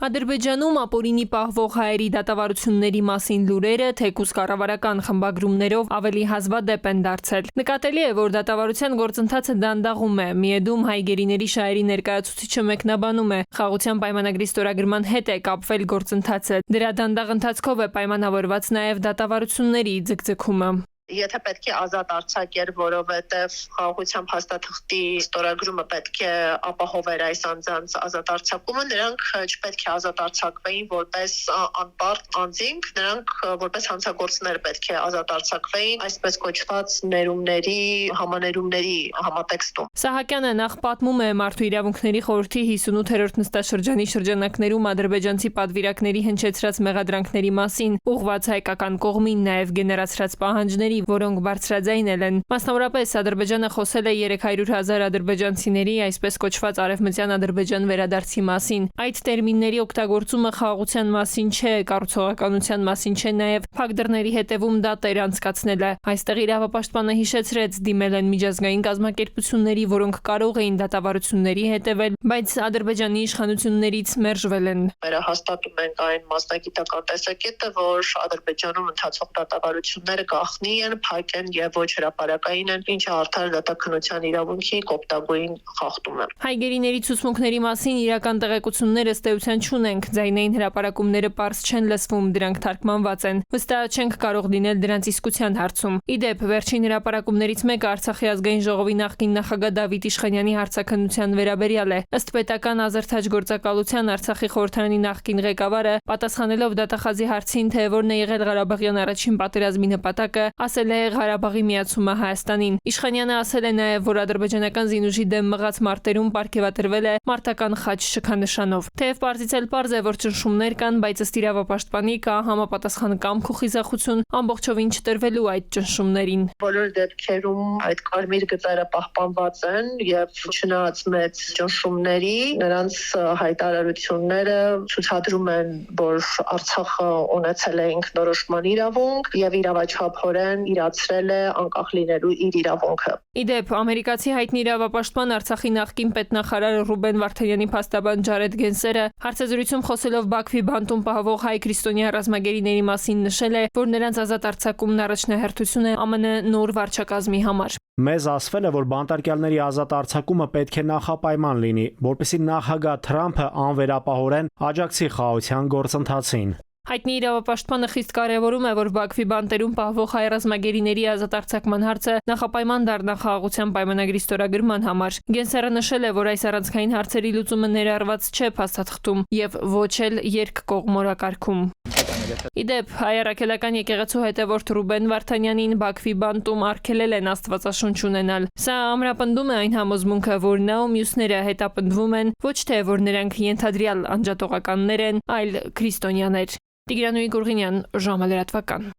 Ադրբեջանում ապօրինի պահվող հայերի դատավարությունների մասին լուրերը թեկուզ կառավարական խմբագրումներով ավելի հազվադեպ են դարձել։ Նկատելի է, որ դատավարության գործընթացը դանդաղում է։ Միեդում հայ գերիների շահերի ներկայացուցիչը մեկնաբանում է, խաղաղության պայմանագրի ստորագրման հետ է կապվել գործընթացը։ Դրա դանդաղ ընթացքով է պայմանավորված նաև դատավարությունների ձգձգումը։ Եթե պետք է ազատ արձակեր, որովհետև խաղաղության փաստաթղթի ստորագրումը պետք է ապահովեր այս անձանց ազատ արձակումը, նրանք չպետք է ազատ արձակվեին որպես անպարտ անձինք, նրանք որպես հանցագործներ պետք է ազատ արձակվեին այսպես կոչված ներումների, համաներումների համատեքստում։ Սահակյանը նախ պատմում է Մարդու իրավունքների խորհրդի 58-րդ նստաշրջանի շրջանակներում ադրբեջանցի պատվիրակների հնչեցրած մեղադրանքների մասին, ուղղված հայկական կողմին, նաև գեներացրած պահանջների, որոնք բարձրաձայնել են։ Մասնավորապես Ադրբեջանը խոսել է 300,000 ադրբեջանցիների այսպես կոչված արևմտյան Ադրբեջան վերադարձի մասին։ Այդ տերմինների օգտագործումը խաղաղության մասին չէ, կառուցողականության մասին չէ, նաև փակ դռների հետևում դատեր անցկացնել է։ Այստեղ իրավապաշտպանը հիշեցրեց, դիմել են միջազգային կազմակերպությունների, որոնք կարող էին դատավարությունների հետևել, բայց Ադրբեջանի իշխանություններից մերժվել են։ Վերահաստատում ենք այն մասնագիտական տեսակետը, որ Ադրբեջանում ընթացող դատավարությունները գաղտնի են, փակ են եւ ոչ հրապարակային են, ինչը արդար դատաքննության իրավունքի կոպտագույն խախտում է։ Հայ գերիների ցուցմունքների մասին իրական տեղեկություններ ըստ էության չունենք, ձայնային հրապարակումները պարզ չեն լսվում, դրանք թարգմանված են։ Վստահ չենք կարող լինել դրանց իսկության հարցում։ Իդեպ, վերջին հրապարակումներից մեկը Արցախի ազգային ժողովի նախկին նախագահ Դավիթ Իշխանյանի հարցաքննության վերաբերյալ է։ Ըստ պետական ազերթաճ գործակալության Արցախի խորհրդարանի նախկին ղեկավարը, պատասխանելով դատախազի հարցին, թե որն է եղել Ղարաբաղյան առաջին պատերազմի նպատակը, ասել է Ղարաբաղի միացումը Հայաստանին։ Իշխանյանը ասել է նաև, որ ադրբեջանական զինուժի դեմ մղած մարտերում պարգևատրվել է մարտական խաչ շքանշանով։ Թեև պարզից էլ պարզ է, որ ճնշումներ կան, բայց ըստ իրավապաշտպանի կա համապատասխան կամք ու խիզախություն ամբողջովին չտրվելու այդ ճնշումներին։ Բոլոր դեպքերում այդ կարմիր գծերը պահպանված են եւ չնայած մեծ ճնշումների, նրանց հայտարարությունները ցուցադրում են, որ Արցախը ունեցել է ինքնորոշման իրավունք եւ իրավաչափորեն իրացրել է անկախ լինելու իր իրավունքը։ Իդեպ, ամերիկացի հայտնի իրավապաշտպան Արցախի նախկին պետնախարար Ռուբեն Վարդանյանի փաստաբան Ջարեդ Գենսերը հարցազրույցում խոսելով Բաքվի բանտում պահվող հայ քրիստոնյա ռազմագերիների մասին նշել է, որ նրանց ազատ արձակումն առաջնահերթություն է ԱՄՆ նոր վարչակազմի համար։ Մեզ ասվել է, որ բանտարկյալների ազատ արձակումը պետք է նախապայման լինի, որպեսզի նախագահ Թրամփը անվերապահորեն աջակցի խաղաղության գործընթացին։ Հայտնի իրավապաշտպանը խիստ կարևորում է, որ Բաքվի բանտերում պահվող հայ ռազմագերիների ազատ արձակման հարցը նախապայման դառնա խաղաղության պայմանագրի ստորագրման համար։ Գենսերը նշել է, որ այս առանցքային հարցերի լուծումը ներառված չէ փաստաթղթում եւ ոչ էլ երկկողմորակարգում։ Իդեպ, հայ առաքելական եկեղեցու հետևորդ Ռուբեն Վարդանյանին Բաքվի բանտում արգելել են աստվածաշունչ ունենալ։ Սա ամրապնդում է այն համոզմունքը, որ նա ու մյուսները հետապնդվում են, ոչ թե որ նրանք ենթադրյալ անջատողականներ են, այլ քրիստոնյաներ։ Տիգրանուհի Գուրգինյան, ժամը լրատվական։